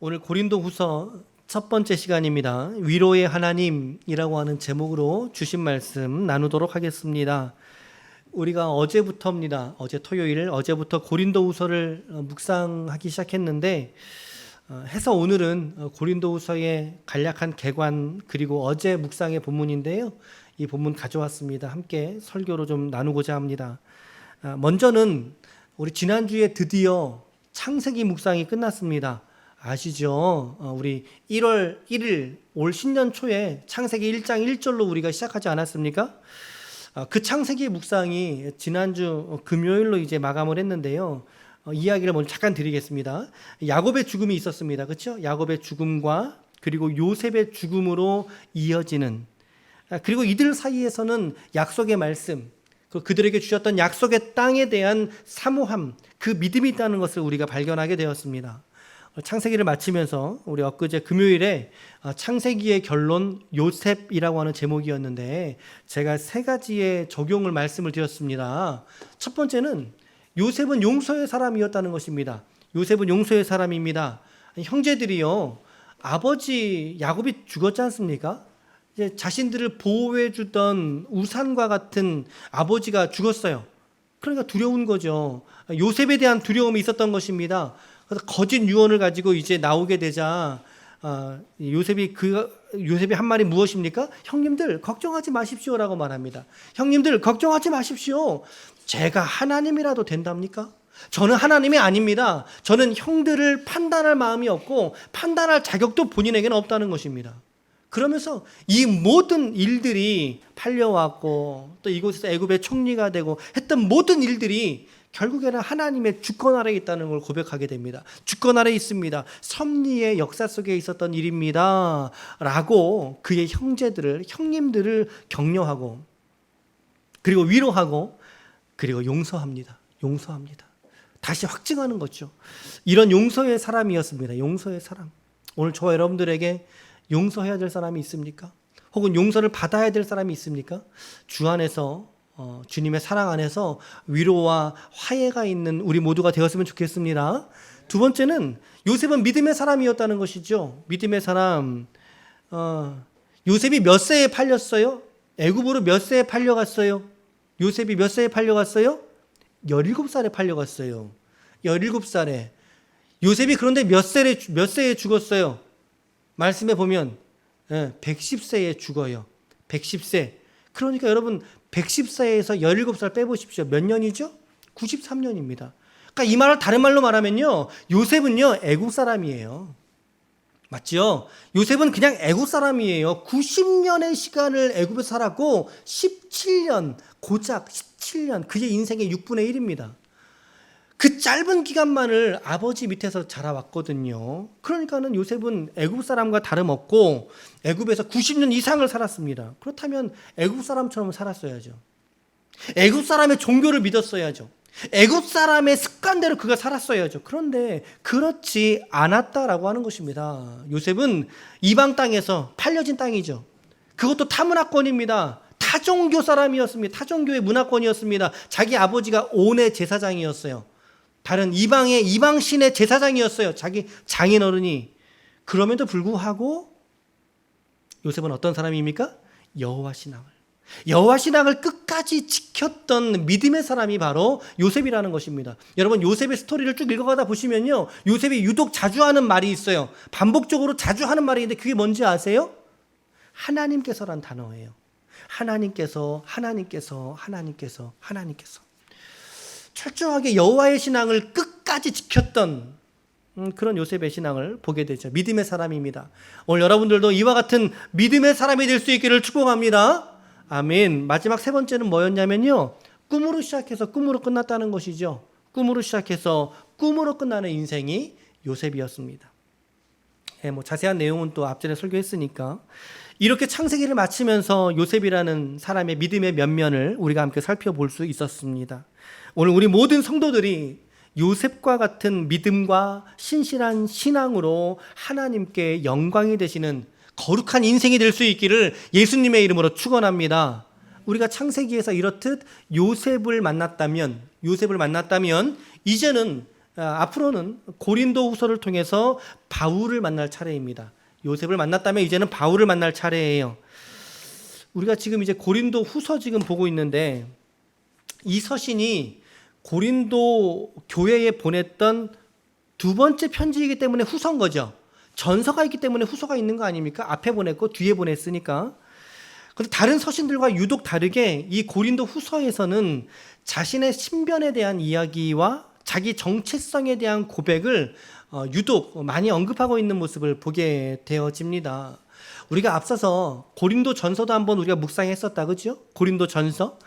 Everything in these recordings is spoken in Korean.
오늘 고린도후서 첫 번째 시간입니다. 위로의 하나님이라고 하는 제목으로 주신 말씀 나누도록 하겠습니다. 우리가 어제부터입니다. 어제부터 고린도후서를 묵상하기 시작했는데 해서 오늘은 고린도후서의 간략한 개관 그리고 어제 묵상의 본문인데요. 이 본문 가져왔습니다. 함께 설교로 좀 나누고자 합니다. 먼저는 우리 지난주에 드디어 창세기 묵상이 끝났습니다. 아시죠? 우리 1월 1일 올 신년 초에 창세기 1장 1절로 우리가 시작하지 않았습니까? 그 창세기 묵상이 지난주 금요일로 이제 마감을 했는데요. 이야기를 먼저 잠깐 드리겠습니다. 야곱의 죽음이 있었습니다. 그렇죠? 야곱의 죽음과 그리고 요셉의 죽음으로 이어지는, 그리고 이들 사이에서는 약속의 말씀, 그들에게 주셨던 약속의 땅에 대한 사모함, 그 믿음이 있다는 것을 우리가 발견하게 되었습니다. 창세기를 마치면서 우리 엊그제 금요일에 창세기의 결론 요셉이라고 하는 제목이었는데 제가 세 가지의 적용을 말씀을 드렸습니다. 첫 번째는 요셉은 용서의 사람이었다는 것입니다. 요셉은 용서의 사람입니다. 형제들이요, 아버지 야곱이 죽었지 않습니까? 이제 자신들을 보호해 주던 우산과 같은 아버지가 죽었어요. 그러니까 두려운 거죠. 요셉에 대한 두려움이 있었던 것입니다. 그래서 거짓 유언을 가지고 이제 나오게 되자 요셉이 한 말이 무엇입니까? 형님들 걱정하지 마십시오라고 말합니다. 형님들 걱정하지 마십시오. 제가 하나님이라도 된답니까? 저는 하나님이 아닙니다. 저는 형들을 판단할 마음이 없고 판단할 자격도 본인에게는 없다는 것입니다. 그러면서 이 모든 일들이 팔려왔고 또 이곳에서 애굽의 총리가 되고 했던 모든 일들이 결국에는 하나님의 주권 아래에 있다는 걸 고백하게 됩니다. 주권 아래에 있습니다. 섭리의 역사 속에 있었던 일입니다 라고 그의 형님들을 격려하고 그리고 위로하고 그리고 용서합니다. 다시 확증하는 거죠. 이런 용서의 사람이었습니다. 용서의 사람. 오늘 저와 여러분들에게 용서해야 될 사람이 있습니까? 혹은 용서를 받아야 될 사람이 있습니까? 주 안에서 주님의 사랑 안에서 위로와 화해가 있는 우리 모두가 되었으면 좋겠습니다. 두 번째는 요셉은 믿음의 사람이었다는 것이죠. 믿음의 사람. 요셉이 몇 세에 팔렸어요? 애굽으로 몇 세에 팔려갔어요? 요셉이 몇 세에 팔려갔어요? 17살에 팔려갔어요. 17살에. 요셉이 그런데 몇 세에 죽었어요? 말씀에 보면 110세에 죽어요. 110세. 그러니까 여러분 110세에서 17살 빼보십시오. 몇 년이죠? 93년입니다. 그러니까 이 말을 다른 말로 말하면요, 요셉은요 애국 사람이에요. 맞죠? 요셉은 그냥 애국 사람이에요. 90년의 시간을 애국에서 살았고 17년, 고작 17년, 그의 인생의 6분의 1입니다. 그 짧은 기간만을 아버지 밑에서 자라왔거든요. 그러니까는 요셉은 애굽 사람과 다름없고 애굽에서 90년 이상을 살았습니다. 그렇다면 애굽 사람처럼 살았어야죠. 애굽 사람의 종교를 믿었어야죠. 애굽 사람의 습관대로 그가 살았어야죠. 그런데 그렇지 않았다라고 하는 것입니다. 요셉은 이방 땅에서 팔려진 땅이죠. 그것도 타문화권입니다. 타종교 사람이었습니다. 타종교의 문화권이었습니다. 자기 아버지가 온의 제사장이었어요. 다른 이방 신의 제사장이었어요. 자기 장인어른이. 그럼에도 불구하고 요셉은 어떤 사람입니까? 여호와 신앙을 끝까지 지켰던 믿음의 사람이 바로 요셉이라는 것입니다. 여러분 요셉의 스토리를 쭉 읽어가다 보시면요, 요셉이 유독 자주 하는 말이 있어요. 반복적으로 자주 하는 말이 있는데 그게 뭔지 아세요? 하나님께서란 단어예요. 하나님께서. 철저하게 여호와의 신앙을 끝까지 지켰던 그런 요셉의 신앙을 보게 되죠. 믿음의 사람입니다. 오늘 여러분들도 이와 같은 믿음의 사람이 될 수 있기를 축복합니다. 아멘. 마지막 세 번째는 뭐였냐면요, 꿈으로 시작해서 꿈으로 끝났다는 것이죠. 꿈으로 시작해서 꿈으로 끝나는 인생이 요셉이었습니다. 자세한 내용은 또 앞전에 설교했으니까. 이렇게 창세기를 마치면서 요셉이라는 사람의 믿음의 면면을 우리가 함께 살펴볼 수 있었습니다. 오늘 우리 모든 성도들이 요셉과 같은 믿음과 신실한 신앙으로 하나님께 영광이 되시는 거룩한 인생이 될 수 있기를 예수님의 이름으로 축원합니다. 우리가 창세기에서 이렇듯 요셉을 만났다면 이제는 앞으로는 고린도후서를 통해서 바울을 만날 차례입니다. 요셉을 만났다면 이제는 바울을 만날 차례예요. 우리가 지금 이제 고린도후서 지금 보고 있는데 이 서신이 고린도 교회에 보냈던 두 번째 편지이기 때문에 후서인 거죠. 전서가 있기 때문에 후서가 있는 거 아닙니까? 앞에 보냈고 뒤에 보냈으니까. 그런데 다른 서신들과 유독 다르게 이 고린도 후서에서는 자신의 신변에 대한 이야기와 자기 정체성에 대한 고백을 유독 많이 언급하고 있는 모습을 보게 되어집니다. 우리가 앞서서 고린도 전서도 한번 우리가 묵상했었다, 그죠? 고린도 전서.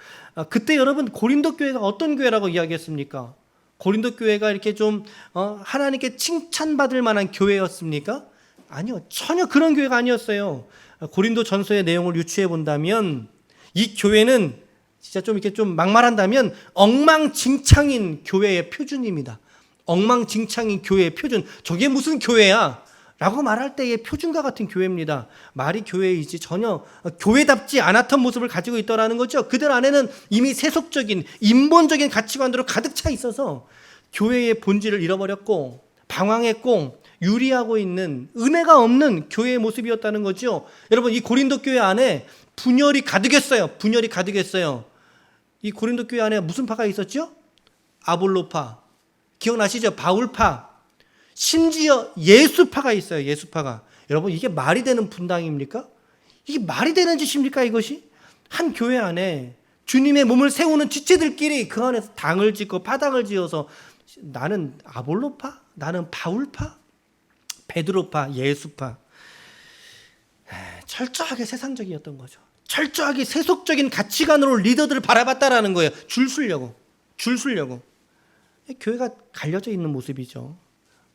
그때 여러분 고린도 교회가 어떤 교회라고 이야기했습니까? 고린도 교회가 이렇게 좀 하나님께 칭찬받을 만한 교회였습니까? 아니요, 전혀 그런 교회가 아니었어요. 고린도 전서의 내용을 유추해 본다면 이 교회는 진짜 좀 이렇게 좀 막말한다면 엉망진창인 교회의 표준입니다. 엉망진창인 교회의 표준. 저게 무슨 교회야? 라고 말할 때의 표준과 같은 교회입니다. 말이 교회이지 전혀 교회답지 않았던 모습을 가지고 있더라는 거죠. 그들 안에는 이미 세속적인 인본적인 가치관으로 가득 차 있어서 교회의 본질을 잃어버렸고 방황했고 유리하고 있는 은혜가 없는 교회의 모습이었다는 거죠. 여러분, 이 고린도 교회 안에 분열이 가득했어요. 분열이 가득했어요. 이 고린도 교회 안에 무슨 파가 있었죠? 아볼로파, 기억나시죠? 바울파, 심지어 예수파가 있어요. 예수파가. 여러분, 이게 말이 되는 분당입니까? 이게 말이 되는 짓입니까? 이것이 한 교회 안에 주님의 몸을 세우는 지체들끼리 그 안에서 당을 짓고 파당을 지어서 나는 아볼로파, 나는 바울파, 베드로파, 예수파. 철저하게 세상적이었던 거죠. 철저하게 세속적인 가치관으로 리더들을 바라봤다라는 거예요. 줄 서려고. 교회가 갈려져 있는 모습이죠.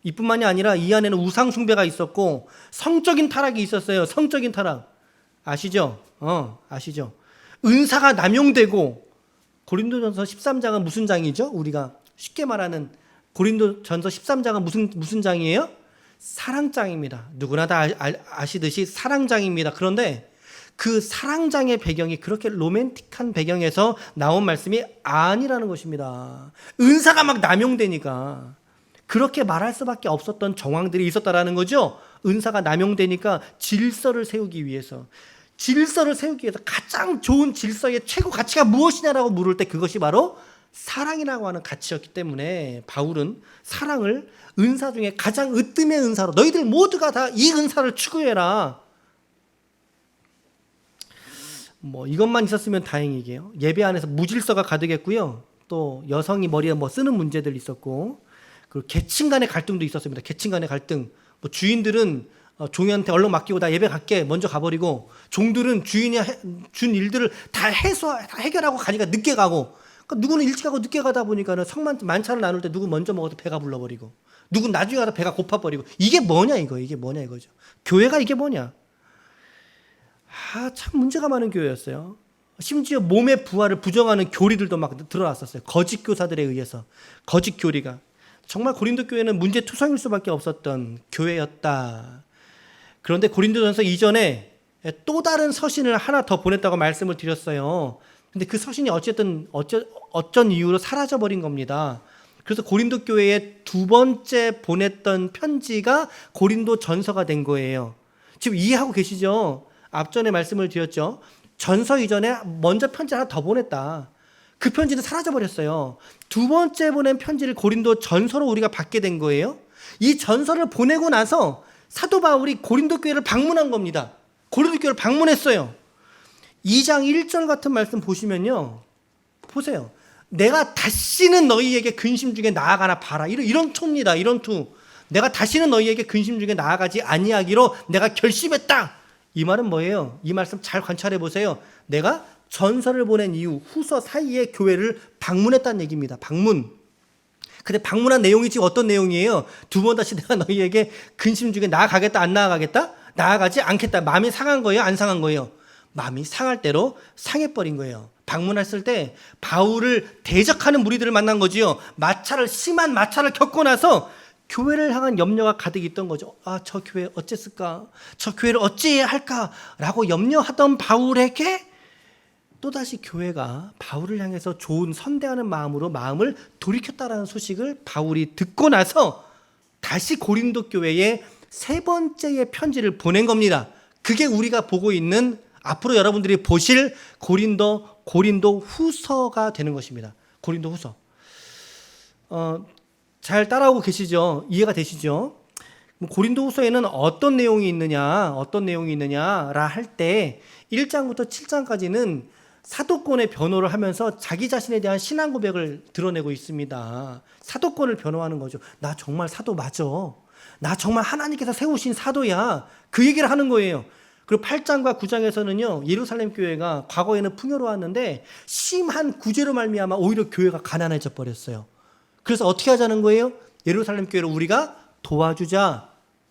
이뿐만이 아니라 이 안에는 우상 숭배가 있었고 성적인 타락이 있었어요. 성적인 타락. 아시죠? 아시죠? 은사가 남용되고. 고린도전서 13장은 무슨 장이죠? 우리가 쉽게 말하는 고린도전서 13장은 무슨 장이에요? 사랑장입니다. 누구나 다 아시듯이 사랑장입니다. 그런데 그 사랑장의 배경이 그렇게 로맨틱한 배경에서 나온 말씀이 아니라는 것입니다. 은사가 막 남용되니까 그렇게 말할 수밖에 없었던 정황들이 있었다라는 거죠. 은사가 남용되니까 질서를 세우기 위해서 가장 좋은 질서의 최고 가치가 무엇이냐라고 물을 때 그것이 바로 사랑이라고 하는 가치였기 때문에 바울은 사랑을 은사 중에 가장 으뜸의 은사로 너희들 모두가 다 이 은사를 추구해라. 이것만 있었으면 다행이게요. 예배 안에서 무질서가 가득했고요. 또 여성이 머리에 쓰는 문제들이 있었고, 그리고 계층 간의 갈등도 있었습니다. 계층 간의 갈등. 주인들은 종이한테 얼른 맡기고 나 예배 갈게 먼저 가버리고, 종들은 주인이 준 일들을 다 해결하고 가니까 늦게 가고, 그러니까 누구는 일찍 가고 늦게 가다 보니까는 만찬을 나눌 때 누구 먼저 먹어도 배가 불러버리고, 누군 나중에 가다 배가 고파버리고. 이게 뭐냐 이거죠. 교회가 이게 뭐냐. 참 문제가 많은 교회였어요. 심지어 몸의 부활을 부정하는 교리들도 막 드러났었어요. 거짓 교사들에 의해서. 거짓 교리가. 정말 고린도 교회는 문제투성일 수밖에 없었던 교회였다. 그런데 고린도전서 이전에 또 다른 서신을 하나 더 보냈다고 말씀을 드렸어요. 근데 그 서신이 어쩐 이유로 사라져버린 겁니다. 그래서 고린도 교회에 두 번째 보냈던 편지가 고린도 전서가 된 거예요. 지금 이해하고 계시죠? 앞전에 말씀을 드렸죠. 전서 이전에 먼저 편지 하나 더 보냈다. 그 편지는 사라져버렸어요. 두 번째 보낸 편지를 고린도 전서로 우리가 받게 된 거예요. 이 전서를 보내고 나서 사도 바울이 고린도 교회를 방문한 겁니다. 고린도 교회를 방문했어요. 2장 1절 같은 말씀 보시면요. 보세요. 내가 다시는 너희에게 근심 중에 나아가나 봐라. 이런 투입니다. 이런 투. 내가 다시는 너희에게 근심 중에 나아가지 아니하기로 내가 결심했다. 이 말은 뭐예요? 이 말씀 잘 관찰해 보세요. 내가 전서를 보낸 이후 후서 사이에 교회를 방문했다는 얘기입니다. 방문. 근데 방문한 내용이 지금 어떤 내용이에요? 두 번 다시 내가 너희에게 근심 중에 나아가겠다, 안 나아가겠다? 나아가지 않겠다. 마음이 상한 거예요? 안 상한 거예요? 마음이 상할 대로 상해버린 거예요. 방문했을 때 바울을 대적하는 무리들을 만난 거지요. 심한 마찰을 겪고 나서 교회를 향한 염려가 가득 있던 거죠. 저 교회 어쨌을까? 저 교회를 어찌해야 할까? 라고 염려하던 바울에게 또다시 교회가 바울을 향해서 좋은 선대하는 마음으로 마음을 돌이켰다라는 소식을 바울이 듣고 나서 다시 고린도 교회에 세 번째의 편지를 보낸 겁니다. 그게 우리가 보고 있는 앞으로 여러분들이 보실 고린도 후서가 되는 것입니다. 고린도 후서. 잘 따라오고 계시죠? 이해가 되시죠? 고린도 후서에는 어떤 내용이 있느냐라 할 때 1장부터 7장까지는 사도권의 변호를 하면서 자기 자신에 대한 신앙 고백을 드러내고 있습니다. 사도권을 변호하는 거죠. 나 정말 사도 맞아. 나 정말 하나님께서 세우신 사도야. 그 얘기를 하는 거예요. 그리고 8장과 9장에서는요, 예루살렘 교회가 과거에는 풍요로웠는데 심한 구제로 말미암아 오히려 교회가 가난해져 버렸어요. 그래서 어떻게 하자는 거예요? 예루살렘 교회를 우리가 도와주자,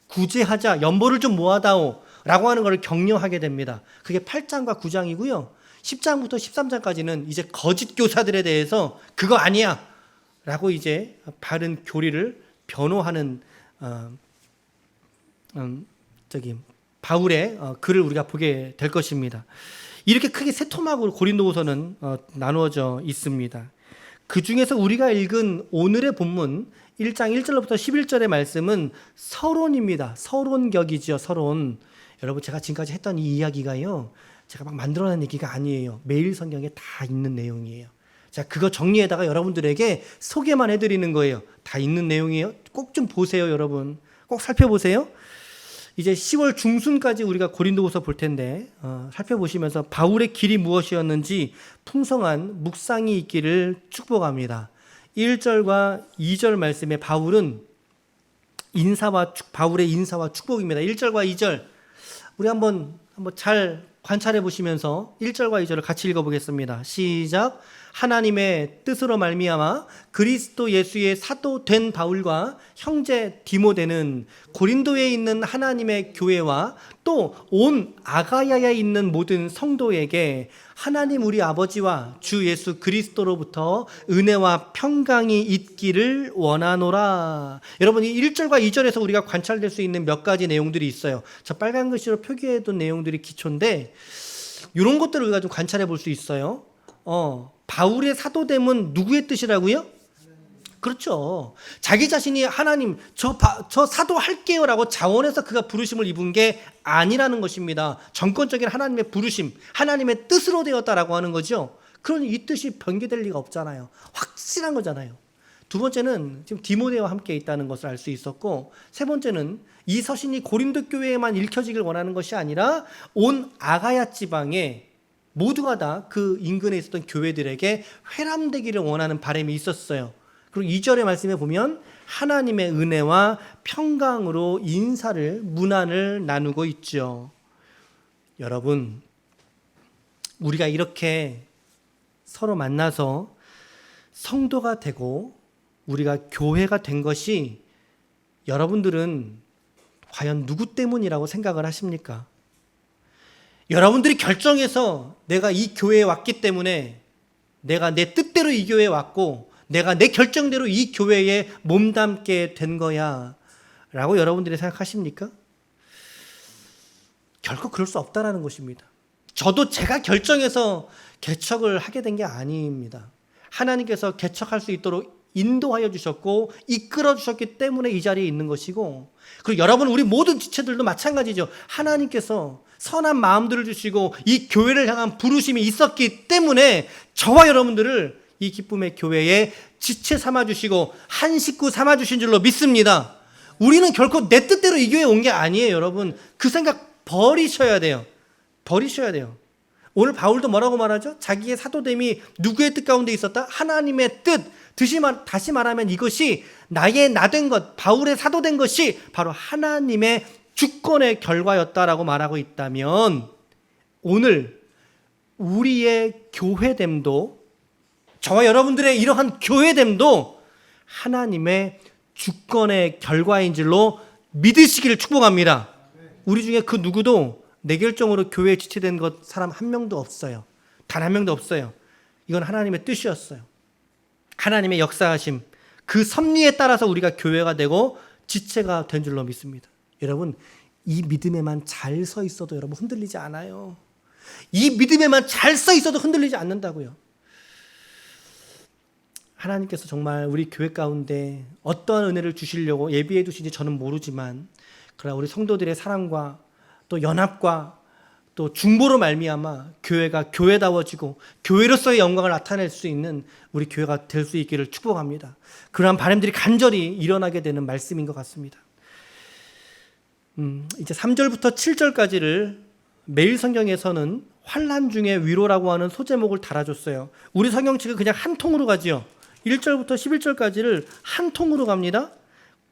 구제하자, 연보를 좀 모아다오 라고 하는 것을 격려하게 됩니다. 그게 8장과 9장이고요. 10장부터 13장까지는 이제 거짓 교사들에 대해서 그거 아니야 라고 이제 바른 교리를 변호하는 바울의 글을 우리가 보게 될 것입니다. 이렇게 크게 세 토막으로 고린도후서는 나누어져 있습니다. 그 중에서 우리가 읽은 오늘의 본문 1장 1절부터 11절의 말씀은 서론입니다. 서론격이죠. 서론. 여러분, 제가 지금까지 했던 이 이야기가요, 제가 막 만들어낸 얘기가 아니에요. 매일 성경에 다 있는 내용이에요. 자, 그거 정리에다가 여러분들에게 소개만 해드리는 거예요. 다 있는 내용이에요. 꼭 좀 보세요, 여러분. 꼭 살펴보세요. 이제 10월 중순까지 우리가 고린도후서 볼 텐데 살펴보시면서 바울의 길이 무엇이었는지 풍성한 묵상이 있기를 축복합니다. 1절과 2절 말씀에 바울의 인사와 축복입니다. 1절과 2절 우리 한번 잘 관찰해 보시면서 1절과 2절을 같이 읽어보겠습니다. 시작. 하나님의 뜻으로 말미암아 그리스도 예수의 사도 된 바울과 형제 디모데는 고린도에 있는 하나님의 교회와 또 온 아가야에 있는 모든 성도에게 하나님 우리 아버지와 주 예수 그리스도로부터 은혜와 평강이 있기를 원하노라. 여러분, 이 1절과 2절에서 우리가 관찰될 수 있는 몇 가지 내용들이 있어요. 저 빨간 글씨로 표기해둔 내용들이 기초인데 이런 것들을 우리가 좀 관찰해 볼 수 있어요. 바울의 사도됨은 누구의 뜻이라고요? 그렇죠. 자기 자신이 하나님 저 사도할게요 라고 자원해서 그가 부르심을 입은 게 아니라는 것입니다. 정권적인 하나님의 부르심, 하나님의 뜻으로 되었다라고 하는 거죠. 그러니 이 뜻이 변개될 리가 없잖아요. 확실한 거잖아요. 두 번째는 지금 디모데와 함께 있다는 것을 알 수 있었고, 세 번째는 이 서신이 고린도 교회에만 읽혀지길 원하는 것이 아니라 온 아가야 지방에 모두가 다 그 인근에 있었던 교회들에게 회람되기를 원하는 바람이 있었어요. 그리고 2절의 말씀에 보면 하나님의 은혜와 평강으로 문안을 나누고 있죠. 여러분, 우리가 이렇게 서로 만나서 성도가 되고 우리가 교회가 된 것이 여러분들은 과연 누구 때문이라고 생각을 하십니까? 여러분들이 결정해서 내가 이 교회에 왔기 때문에 내가 내 뜻대로 이 교회에 왔고 내가 내 결정대로 이 교회에 몸담게 된 거야 라고 여러분들이 생각하십니까? 결코 그럴 수 없다라는 것입니다. 저도 제가 결정해서 개척을 하게 된 게 아닙니다. 하나님께서 개척할 수 있도록 인도하여 주셨고 이끌어 주셨기 때문에 이 자리에 있는 것이고, 그리고 여러분, 우리 모든 지체들도 마찬가지죠. 하나님께서 선한 마음들을 주시고 이 교회를 향한 부르심이 있었기 때문에 저와 여러분들을 이 기쁨의 교회에 지체 삼아주시고 한 식구 삼아주신 줄로 믿습니다. 우리는 결코 내 뜻대로 이 교회에 온 게 아니에요. 여러분, 그 생각 버리셔야 돼요. 버리셔야 돼요. 오늘 바울도 뭐라고 말하죠? 자기의 사도됨이 누구의 뜻 가운데 있었다? 하나님의 뜻. 다시 말하면 이것이 나의 나된 것, 바울의 사도된 것이 바로 하나님의 주권의 결과였다라고 말하고 있다면, 오늘 우리의 교회됨도, 저와 여러분들의 이러한 교회됨도 하나님의 주권의 결과인 줄로 믿으시기를 축복합니다. 우리 중에 그 누구도 내 결정으로 교회에 지체된 사람 한 명도 없어요. 단 한 명도 없어요. 이건 하나님의 뜻이었어요. 하나님의 역사하심, 그 섭리에 따라서 우리가 교회가 되고 지체가 된 줄로 믿습니다. 여러분, 이 믿음에만 잘 서 있어도 여러분 흔들리지 않아요. 이 믿음에만 잘 써 있어도 흔들리지 않는다고요. 하나님께서 정말 우리 교회 가운데 어떠한 은혜를 주시려고 예비해 두신지 저는 모르지만, 그러나 우리 성도들의 사랑과 또 연합과 또 중보로 말미암아 교회가 교회다워지고 교회로서의 영광을 나타낼 수 있는 우리 교회가 될 수 있기를 축복합니다. 그러한 바람들이 간절히 일어나게 되는 말씀인 것 같습니다. 이제 3절부터 7절까지를 매일 성경에서는 환난 중에 위로라고 하는 소제목을 달아줬어요. 우리 성경책은 그냥 한 통으로 가지요. 1절부터 11절까지를 한 통으로 갑니다.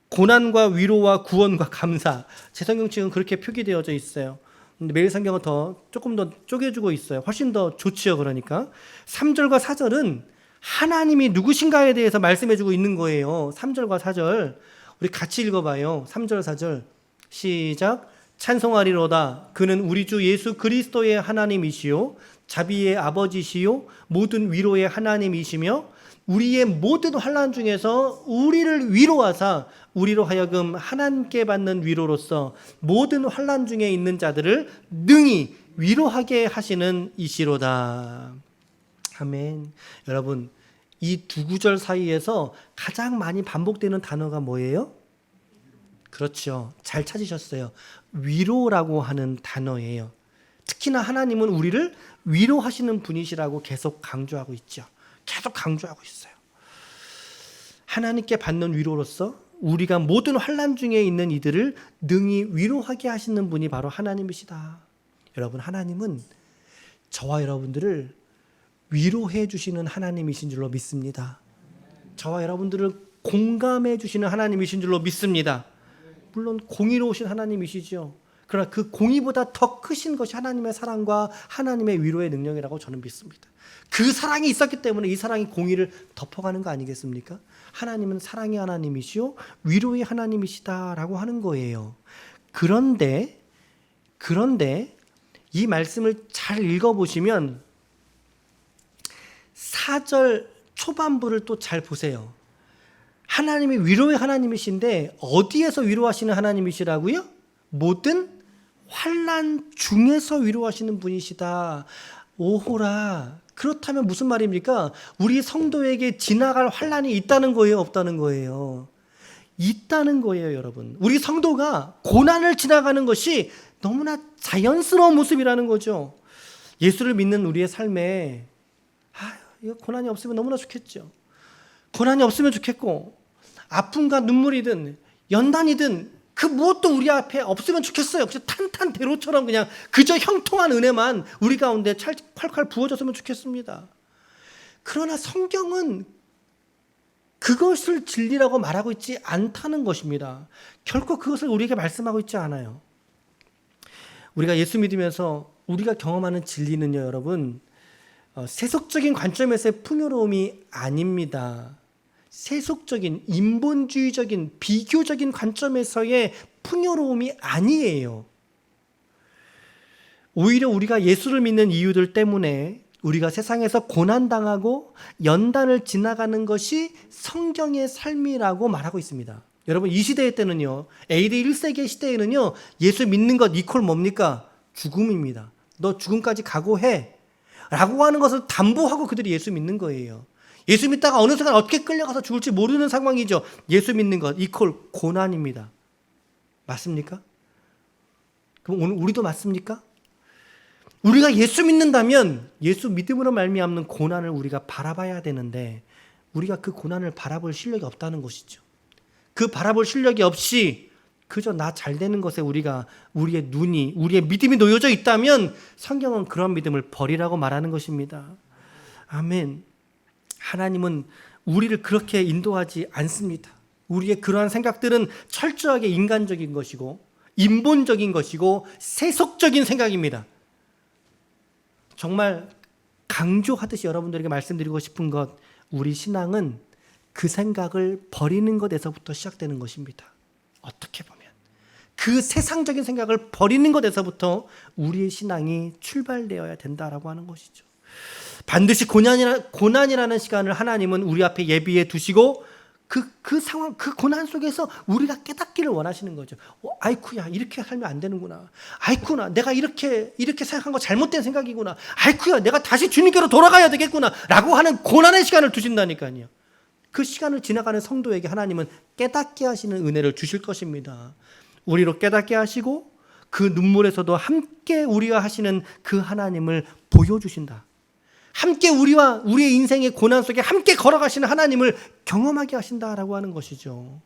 고난과 위로와 구원과 감사. 제 성경책은 그렇게 표기되어져 있어요. 근데 매일 성경은 조금 더 쪼개주고 있어요. 훨씬 더 좋지요. 그러니까 3절과 4절은 하나님이 누구신가에 대해서 말씀해주고 있는 거예요. 3절과 4절 우리 같이 읽어봐요. 3절 4절 시작. 찬송하리로다. 그는 우리 주 예수 그리스도의 하나님이시요 자비의 아버지시요 모든 위로의 하나님이시며 우리의 모든 환난 중에서 우리를 위로하사 우리로 하여금 하나님께 받는 위로로서 모든 환난 중에 있는 자들을 능히 위로하게 하시는 이시로다. 아멘. 여러분, 이 두 구절 사이에서 가장 많이 반복되는 단어가 뭐예요? 그렇죠. 잘 찾으셨어요. 위로라고 하는 단어예요. 특히나 하나님은 우리를 위로하시는 분이시라고 계속 강조하고 있죠. 계속 강조하고 있어요. 하나님께 받는 위로로서 우리가 모든 환난 중에 있는 이들을 능히 위로하게 하시는 분이 바로 하나님이시다. 여러분, 하나님은 저와 여러분들을 위로해 주시는 하나님이신 줄로 믿습니다. 저와 여러분들을 공감해 주시는 하나님이신 줄로 믿습니다. 물론 공의로우신 하나님이시죠. 그러나 그 공의보다 더 크신 것이 하나님의 사랑과 하나님의 위로의 능력이라고 저는 믿습니다. 그 사랑이 있었기 때문에 이 사랑이 공의를 덮어가는 거 아니겠습니까? 하나님은 사랑의 하나님이시요 위로의 하나님이시다라고 하는 거예요. 그런데 이 말씀을 잘 읽어보시면 4절 초반부를 또 잘 보세요. 하나님이 위로의 하나님이신데 어디에서 위로하시는 하나님이시라고요? 모든 환난 중에서 위로하시는 분이시다. 오호라. 그렇다면 무슨 말입니까? 우리 성도에게 지나갈 환난이 있다는 거예요, 없다는 거예요? 있다는 거예요, 여러분. 우리 성도가 고난을 지나가는 것이 너무나 자연스러운 모습이라는 거죠. 예수를 믿는 우리의 삶에 이거 고난이 없으면 너무나 좋겠죠. 고난이 없으면 좋겠고 아픔과 눈물이든 연단이든 그 무엇도 우리 앞에 없으면 좋겠어요. 그냥 탄탄대로처럼 그냥 그저 형통한 은혜만 우리 가운데 콸콸 부어졌으면 좋겠습니다. 그러나 성경은 그것을 진리라고 말하고 있지 않다는 것입니다. 결코 그것을 우리에게 말씀하고 있지 않아요. 우리가 예수 믿으면서 우리가 경험하는 진리는요, 여러분, 세속적인 관점에서의 풍요로움이 아닙니다. 세속적인, 인본주의적인, 비교적인 관점에서의 풍요로움이 아니에요. 오히려 우리가 예수를 믿는 이유들 때문에 우리가 세상에서 고난당하고 연단을 지나가는 것이 성경의 삶이라고 말하고 있습니다. 여러분, 이 시대 때는요, AD 1세기 시대에는요, 예수 믿는 것 이퀄 뭡니까? 죽음입니다. 너 죽음까지 각오해 라고 하는 것을 담보하고 그들이 예수 믿는 거예요. 예수 믿다가 어느 순간 어떻게 끌려가서 죽을지 모르는 상황이죠. 예수 믿는 것 이퀄 고난입니다. 맞습니까? 그럼 오늘 우리도 맞습니까? 우리가 예수 믿는다면 예수 믿음으로 말미암는 고난을 우리가 바라봐야 되는데 우리가 그 고난을 바라볼 실력이 없다는 것이죠. 그 바라볼 실력이 없이 그저 나 잘 되는 것에 우리의 눈이, 우리의 믿음이 놓여져 있다면 성경은 그런 믿음을 버리라고 말하는 것입니다. 아멘. 하나님은 우리를 그렇게 인도하지 않습니다. 우리의 그러한 생각들은 철저하게 인간적인 것이고 인본적인 것이고 세속적인 생각입니다. 정말 강조하듯이 여러분들에게 말씀드리고 싶은 것, 우리 신앙은 그 생각을 버리는 것에서부터 시작되는 것입니다. 어떻게 보면 그 세상적인 생각을 버리는 것에서부터 우리의 신앙이 출발되어야 된다라고 하는 것이죠. 반드시 고난이라는 시간을 하나님은 우리 앞에 예비해 두시고 그 상황, 그 고난 속에서 우리가 깨닫기를 원하시는 거죠. 아이쿠야, 이렇게 살면 안 되는구나. 아이쿠나, 내가 이렇게 생각한 거 잘못된 생각이구나. 아이쿠야, 내가 다시 주님께로 돌아가야 되겠구나. 라고 하는 고난의 시간을 두신다니까요. 그 시간을 지나가는 성도에게 하나님은 깨닫게 하시는 은혜를 주실 것입니다. 우리로 깨닫게 하시고 그 눈물에서도 함께 우리와 하시는 그 하나님을 보여주신다. 함께 우리의 인생의 고난 속에 함께 걸어가시는 하나님을 경험하게 하신다라고 하는 것이죠.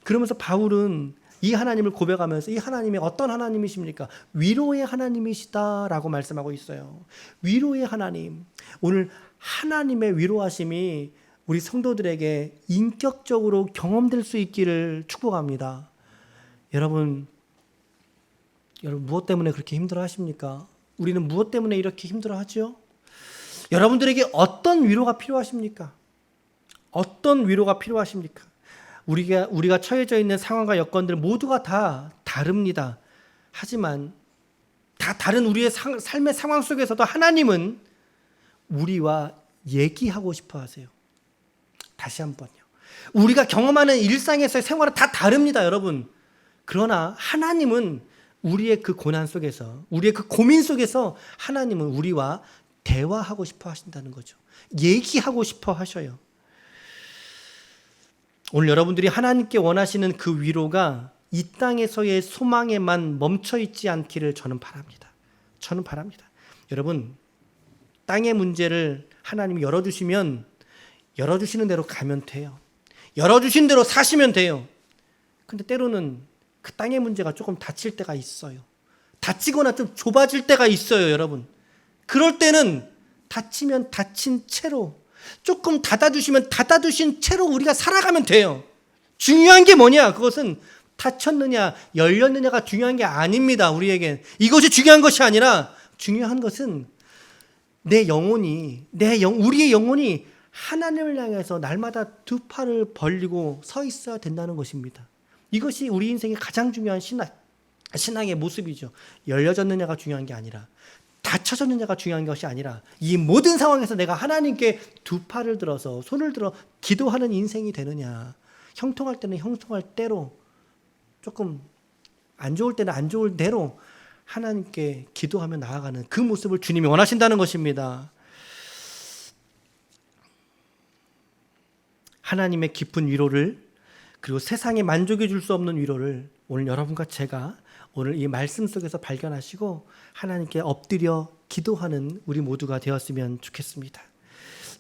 그러면서 바울은 이 하나님을 고백하면서 이 하나님이 어떤 하나님이십니까? 위로의 하나님이시다라고 말씀하고 있어요. 위로의 하나님. 오늘 하나님의 위로하심이 우리 성도들에게 인격적으로 경험될 수 있기를 축복합니다. 여러분 무엇 때문에 그렇게 힘들어하십니까? 우리는 무엇 때문에 이렇게 힘들어하죠? 여러분들에게 어떤 위로가 필요하십니까? 어떤 위로가 필요하십니까? 우리가 처해져 있는 상황과 여건들 모두가 다 다릅니다. 하지만 다 다른 우리의 삶의 상황 속에서도 하나님은 우리와 얘기하고 싶어 하세요. 다시 한번요. 우리가 경험하는 일상에서의 생활은 다 다릅니다, 여러분. 그러나 하나님은 우리의 그 고난 속에서, 우리의 그 고민 속에서 하나님은 우리와 대화하고 싶어 하신다는 거죠. 얘기하고 싶어 하셔요. 오늘 여러분들이 하나님께 원하시는 그 위로가 이 땅에서의 소망에만 멈춰 있지 않기를 저는 바랍니다. 저는 바랍니다. 여러분, 땅의 문제를 하나님이 열어주시면 열어주시는 대로 가면 돼요. 열어주신 대로 사시면 돼요. 근데 때로는 그 땅의 문제가 조금 닫힐 때가 있어요. 닫히거나 좀 좁아질 때가 있어요, 여러분. 그럴 때는 닫히면 닫힌 채로, 조금 닫아주시면 닫아주신 채로 우리가 살아가면 돼요. 중요한 게 뭐냐? 그것은 닫혔느냐 열렸느냐가 중요한 게 아닙니다. 우리에겐 이것이 중요한 것이 아니라 중요한 것은 우리의 영혼이 하나님을 향해서 날마다 두 팔을 벌리고 서 있어야 된다는 것입니다. 이것이 우리 인생의 가장 중요한 신앙의 모습이죠. 열려졌느냐가 중요한 게 아니라, 닫혀졌느냐가 중요한 것이 아니라, 이 모든 상황에서 내가 하나님께 두 팔을 들어서 손을 들어 기도하는 인생이 되느냐. 형통할 때는 형통할 대로, 조금 안 좋을 때는 안 좋을 대로 하나님께 기도하며 나아가는 그 모습을 주님이 원하신다는 것입니다. 하나님의 깊은 위로를, 그리고 세상에 만족해 줄 수 없는 위로를 오늘 여러분과 제가 오늘 이 말씀 속에서 발견하시고 하나님께 엎드려 기도하는 우리 모두가 되었으면 좋겠습니다.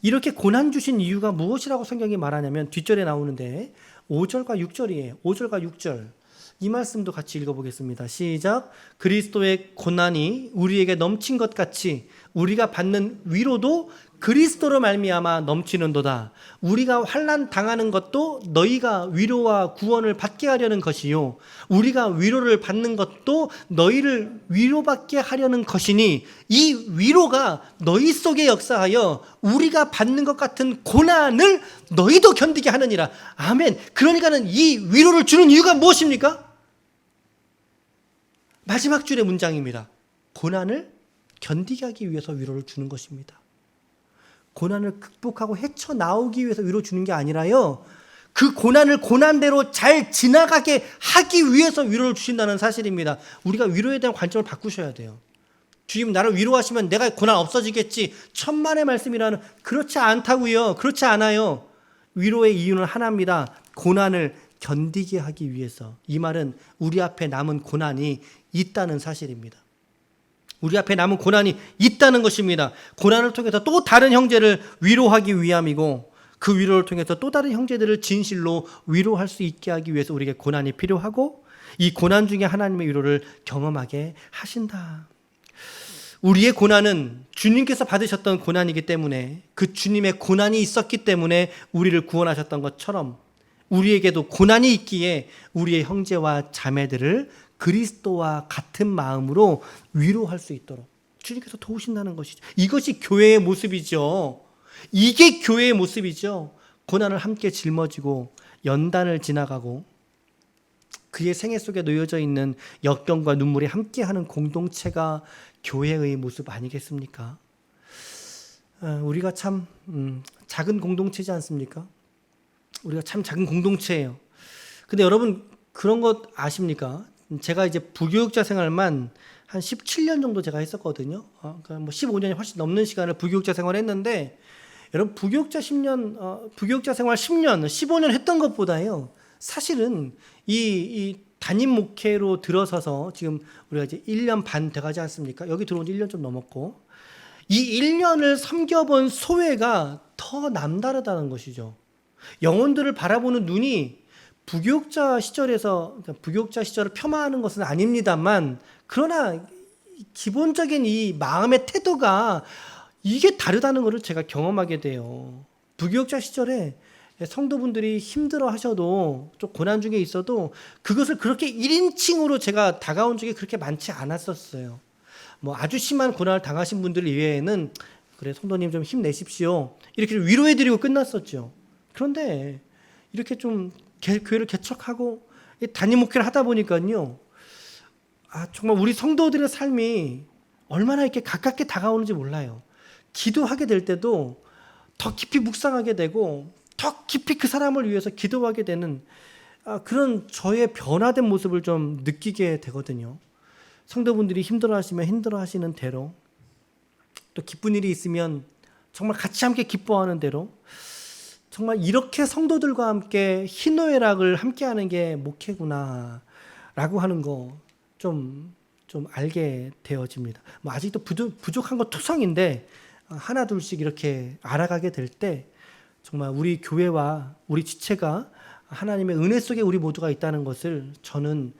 이렇게 고난 주신 이유가 무엇이라고 성경이 말하냐면 뒷절에 나오는데 5절과 6절이에요. 5절과 6절. 이 말씀도 같이 읽어보겠습니다. 시작. 그리스도의 고난이 우리에게 넘친 것 같이 우리가 받는 위로도 그리스도로 말미암아 넘치는도다. 우리가 환난 당하는 것도 너희가 위로와 구원을 받게 하려는 것이요, 우리가 위로를 받는 것도 너희를 위로받게 하려는 것이니 이 위로가 너희 속에 역사하여 우리가 받는 것 같은 고난을 너희도 견디게 하느니라. 아멘. 그러니까는 이 위로를 주는 이유가 무엇입니까? 마지막 줄의 문장입니다. 고난을 견디게 하기 위해서 위로를 주는 것입니다. 고난을 극복하고 헤쳐나오기 위해서 위로 주는 게 아니라요, 그 고난을 고난대로 잘 지나가게 하기 위해서 위로를 주신다는 사실입니다. 우리가 위로에 대한 관점을 바꾸셔야 돼요. 주님 나를 위로하시면 내가 고난 없어지겠지, 천만의 말씀이라는, 그렇지 않다고요. 그렇지 않아요. 위로의 이유는 하나입니다. 고난을 견디게 하기 위해서. 이 말은 우리 앞에 남은 고난이 있다는 사실입니다. 우리 앞에 남은 고난이 있다는 것입니다. 고난을 통해서 또 다른 형제를 위로하기 위함이고, 그 위로를 통해서 또 다른 형제들을 진실로 위로할 수 있게 하기 위해서 우리에게 고난이 필요하고, 이 고난 중에 하나님의 위로를 경험하게 하신다. 우리의 고난은 주님께서 받으셨던 고난이기 때문에, 그 주님의 고난이 있었기 때문에 우리를 구원하셨던 것처럼 우리에게도 고난이 있기에 우리의 형제와 자매들을 그리스도와 같은 마음으로 위로할 수 있도록 주님께서 도우신다는 것이죠. 이것이 교회의 모습이죠. 이게 교회의 모습이죠. 고난을 함께 짊어지고 연단을 지나가고 그의 생애 속에 놓여져 있는 역경과 눈물이 함께하는 공동체가 교회의 모습 아니겠습니까? 우리가 참 작은 공동체지 않습니까? 우리가 참 작은 공동체예요. 근데 여러분 그런 것 아십니까? 제가 이제 부교육자 생활만 한 17년 정도 제가 했었거든요. 그러니까 뭐 15년이 훨씬 넘는 시간을 부교육자 생활을 했는데, 여러분 부교육자 10년, 부교육자 생활 10년, 15년 했던 것보다요. 사실은 이 담임 목회로 들어서서 지금 우리가 이제 1년 반 돼가지 않습니까? 여기 들어온 지 1년 좀 넘었고, 이 1년을 섬겨본 소회가 더 남다르다는 것이죠. 영혼들을 바라보는 눈이 부교육자 시절에서, 그러니까 부교육자 시절을 폄하하는 것은 아닙니다만, 그러나 기본적인 이 마음의 태도가 이게 다르다는 것을 제가 경험하게 돼요. 부교육자 시절에 성도분들이 힘들어 하셔도, 좀 고난 중에 있어도 그것을 그렇게 1인칭으로 제가 다가온 적이 그렇게 많지 않았었어요. 뭐 아주 심한 고난을 당하신 분들 이외에는 그래 성도님 좀 힘내십시오 이렇게 위로해드리고 끝났었죠. 그런데 이렇게 좀 교회를 개척하고 담임 목회를 하다 보니까요, 정말 우리 성도들의 삶이 얼마나 이렇게 가깝게 다가오는지 몰라요. 기도하게 될 때도 더 깊이 묵상하게 되고 더 깊이 그 사람을 위해서 기도하게 되는 그런 저의 변화된 모습을 좀 느끼게 되거든요. 성도분들이 힘들어하시면 힘들어하시는 대로, 또 기쁜 일이 있으면 정말 같이 함께 기뻐하는 대로, 정말 이렇게 성도들과 함께 희노애락을 함께하는 게 목회구나 라고 하는 거 좀 알게 되어집니다. 뭐 아직도 부족한 거 투성인데 하나 둘씩 이렇게 알아가게 될 때 정말 우리 교회와 우리 지체가 하나님의 은혜 속에 우리 모두가 있다는 것을 저는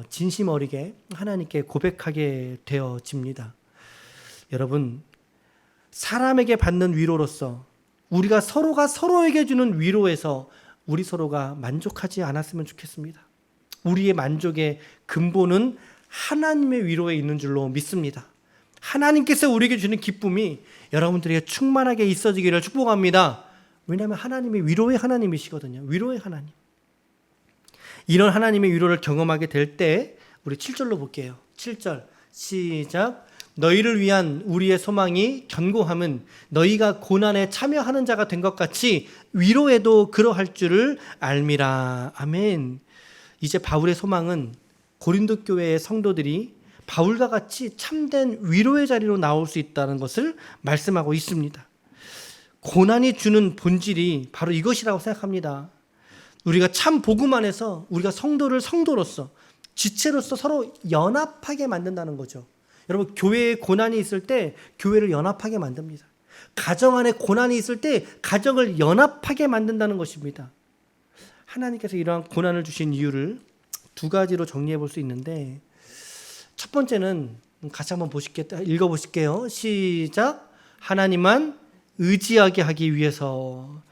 진심 어리게 하나님께 고백하게 되어집니다. 여러분, 사람에게 받는 위로로서 우리가 서로가 서로에게 주는 위로에서 우리 서로가 만족하지 않았으면 좋겠습니다. 우리의 만족의 근본은 하나님의 위로에 있는 줄로 믿습니다. 하나님께서 우리에게 주는 기쁨이 여러분들에게 충만하게 있어지기를 축복합니다. 왜냐하면 하나님이 위로의 하나님이시거든요. 위로의 하나님. 이런 하나님의 위로를 경험하게 될 때 우리 7절로 볼게요. 7절 시작. 너희를 위한 우리의 소망이 견고함은 너희가 고난에 참여하는 자가 된 것 같이 위로에도 그러할 줄을 알미라. 아멘. 이제 바울의 소망은 고린도 교회의 성도들이 바울과 같이 참된 위로의 자리로 나올 수 있다는 것을 말씀하고 있습니다. 고난이 주는 본질이 바로 이것이라고 생각합니다. 우리가 참 복음 안에서 우리가 성도를 성도로서 지체로서 서로 연합하게 만든다는 거죠. 여러분, 교회에 고난이 있을 때 교회를 연합하게 만듭니다. 가정 안에 고난이 있을 때 가정을 연합하게 만든다는 것입니다. 하나님께서 이러한 고난을 주신 이유를 두 가지로 정리해 볼 수 있는데, 첫 번째는 같이 한번 읽어보실게요. 시작. 하나님만 의지하게 하기 위해서.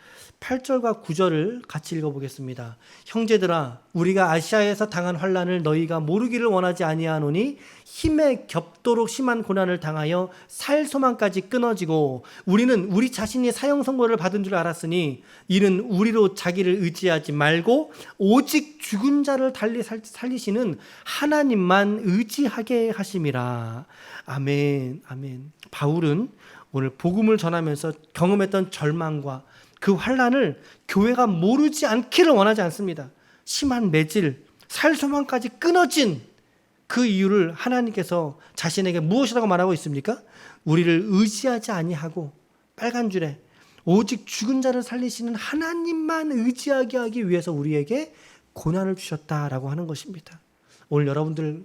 8절과 9절을 같이 읽어보겠습니다. 형제들아, 우리가 아시아에서 당한 환난을 너희가 모르기를 원하지 아니하노니 힘에 겹도록 심한 고난을 당하여 살 소망까지 끊어지고 우리는 우리 자신이 사형 선고를 받은 줄 알았으니 이는 우리로 자기를 의지하지 말고 오직 죽은 자를 달리 살리시는 하나님만 의지하게 하심이라. 아멘. 아멘. 바울은 오늘 복음을 전하면서 경험했던 절망과 그 환난을 교회가 모르지 않기를 원하지 않습니다. 심한 매질, 살 소망까지 끊어진 그 이유를 하나님께서 자신에게 무엇이라고 말하고 있습니까? 우리를 의지하지 아니하고 빨간 줄에 오직 죽은 자를 살리시는 하나님만 의지하게 하기 위해서 우리에게 고난을 주셨다라고 하는 것입니다. 오늘 여러분들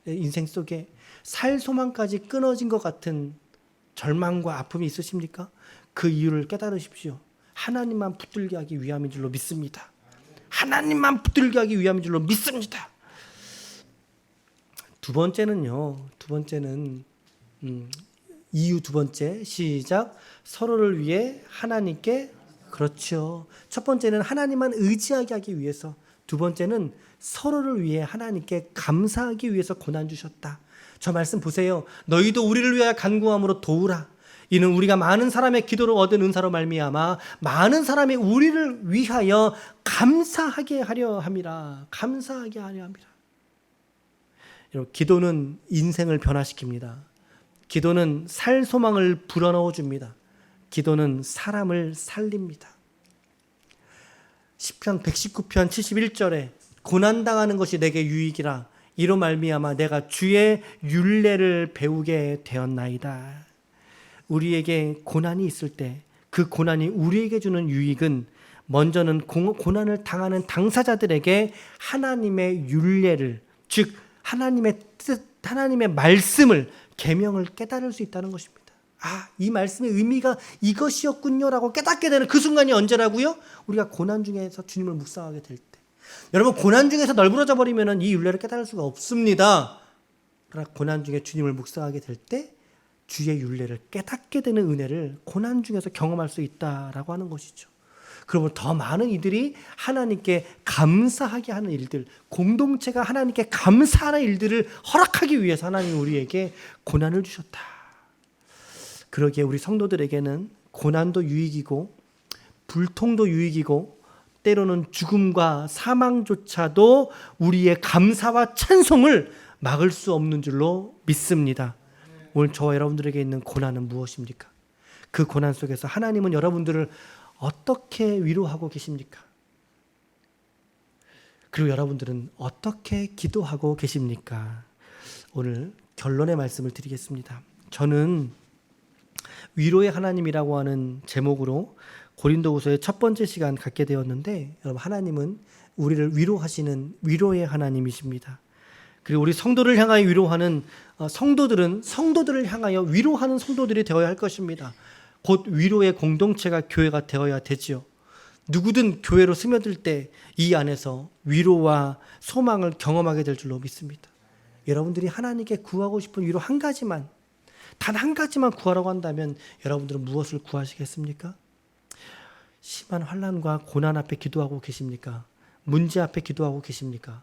인생 속에 살 소망까지 끊어진 것 같은 절망과 아픔이 있으십니까? 그 이유를 깨달으십시오. 하나님만 붙들게 하기 위함인 줄로 믿습니다. 하나님만 붙들게 하기 위함인 줄로 믿습니다. 두 번째는 이유 두 번째 시작. 서로를 위해 하나님께, 그렇죠. 첫 번째는 하나님만 의지하게 하기 위해서, 두 번째는 서로를 위해 하나님께 감사하기 위해서 고난 주셨다. 저 말씀 보세요. 너희도 우리를 위하여 간구함으로 도우라. 이는 우리가 많은 사람의 기도로 얻은 은사로 말미암아 많은 사람이 우리를 위하여 감사하게 하려 함이라. 감사하게 하려 함이라. 여러분, 기도는 인생을 변화시킵니다. 기도는 살 소망을 불어넣어 줍니다. 기도는 사람을 살립니다. 시편 119편 71절에 고난당하는 것이 내게 유익이라 이로 말미암아 내가 주의 율례를 배우게 되었나이다. 우리에게 고난이 있을 때 그 고난이 우리에게 주는 유익은 먼저는 고난을 당하는 당사자들에게 하나님의 율례를, 즉 하나님의 뜻, 하나님의 말씀을, 계명을 깨달을 수 있다는 것입니다. 아, 이 말씀의 의미가 이것이었군요라고 깨닫게 되는 그 순간이 언제라고요? 우리가 고난 중에서 주님을 묵상하게 될 때. 여러분, 고난 중에서 널브러져 버리면 이 율례를 깨달을 수가 없습니다. 그러나 고난 중에 주님을 묵상하게 될 때 주의 율례를 깨닫게 되는 은혜를 고난 중에서 경험할 수 있다라고 하는 것이죠. 그러면 더 많은 이들이 하나님께 감사하게 하는 일들, 공동체가 하나님께 감사하는 일들을 허락하기 위해서 하나님이 우리에게 고난을 주셨다. 그러기에 우리 성도들에게는 고난도 유익이고 불통도 유익이고 때로는 죽음과 사망조차도 우리의 감사와 찬송을 막을 수 없는 줄로 믿습니다. 오늘 저와 여러분들에게 있는 고난은 무엇입니까? 그 고난 속에서 하나님은 여러분들을 어떻게 위로하고 계십니까? 그리고 여러분들은 어떻게 기도하고 계십니까? 오늘 결론의 말씀을 드리겠습니다. 저는 위로의 하나님이라고 하는 제목으로 고린도후서의 첫 번째 시간 갖게 되었는데, 여러분, 하나님은 우리를 위로하시는 위로의 하나님이십니다. 그리고 우리 성도를 향하여 위로하는 성도들은 성도들을 향하여 위로하는 성도들이 되어야 할 것입니다. 곧 위로의 공동체가 교회가 되어야 되지요. 누구든 교회로 스며들 때 이 안에서 위로와 소망을 경험하게 될 줄로 믿습니다. 여러분들이 하나님께 구하고 싶은 위로 한 가지만, 단 한 가지만 구하라고 한다면 여러분들은 무엇을 구하시겠습니까? 심한 환난과 고난 앞에 기도하고 계십니까? 문제 앞에 기도하고 계십니까?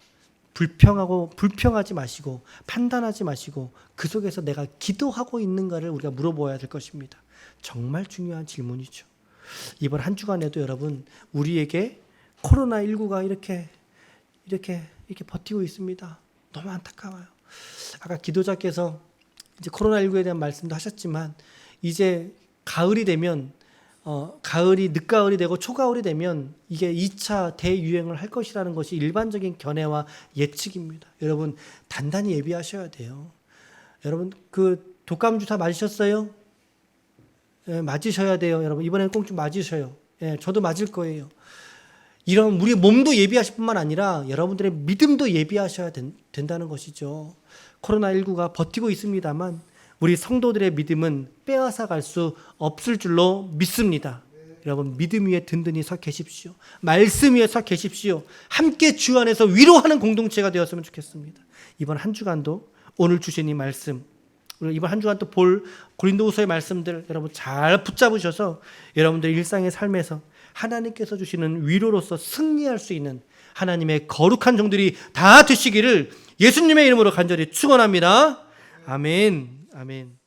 불평하지 마시고 판단하지 마시고 그 속에서 내가 기도하고 있는가를 우리가 물어보아야 될 것입니다. 정말 중요한 질문이죠. 이번 한 주간에도 여러분, 우리에게 코로나19가 이렇게 버티고 있습니다. 너무 안타까워요. 아까 기도자께서 이제 코로나19에 대한 말씀도 하셨지만, 이제 가을이 되면 가을이 늦가을이 되고 초가을이 되면 이게 2차 대유행을 할 것이라는 것이 일반적인 견해와 예측입니다. 여러분, 단단히 예비하셔야 돼요. 여러분, 그 독감 주사 맞으셨어요? 예, 맞으셔야 돼요. 여러분, 이번에는 꼭 좀 맞으셔요. 예, 저도 맞을 거예요. 이런 우리 몸도 예비하실 뿐만 아니라 여러분들의 믿음도 예비하셔야 된다는 것이죠. 코로나19가 버티고 있습니다만 우리 성도들의 믿음은 빼앗아 갈 수 없을 줄로 믿습니다. 여러분, 믿음 위에 든든히 서 계십시오. 말씀 위에 서 계십시오. 함께 주 안에서 위로하는 공동체가 되었으면 좋겠습니다. 이번 한 주간도 오늘 주신 이 말씀, 이번 한 주간 또 볼 고린도후서의 말씀들 여러분 잘 붙잡으셔서 여러분들 일상의 삶에서 하나님께서 주시는 위로로서 승리할 수 있는 하나님의 거룩한 종들이 다 되시기를 예수님의 이름으로 간절히 축원합니다. 아멘. 아멘.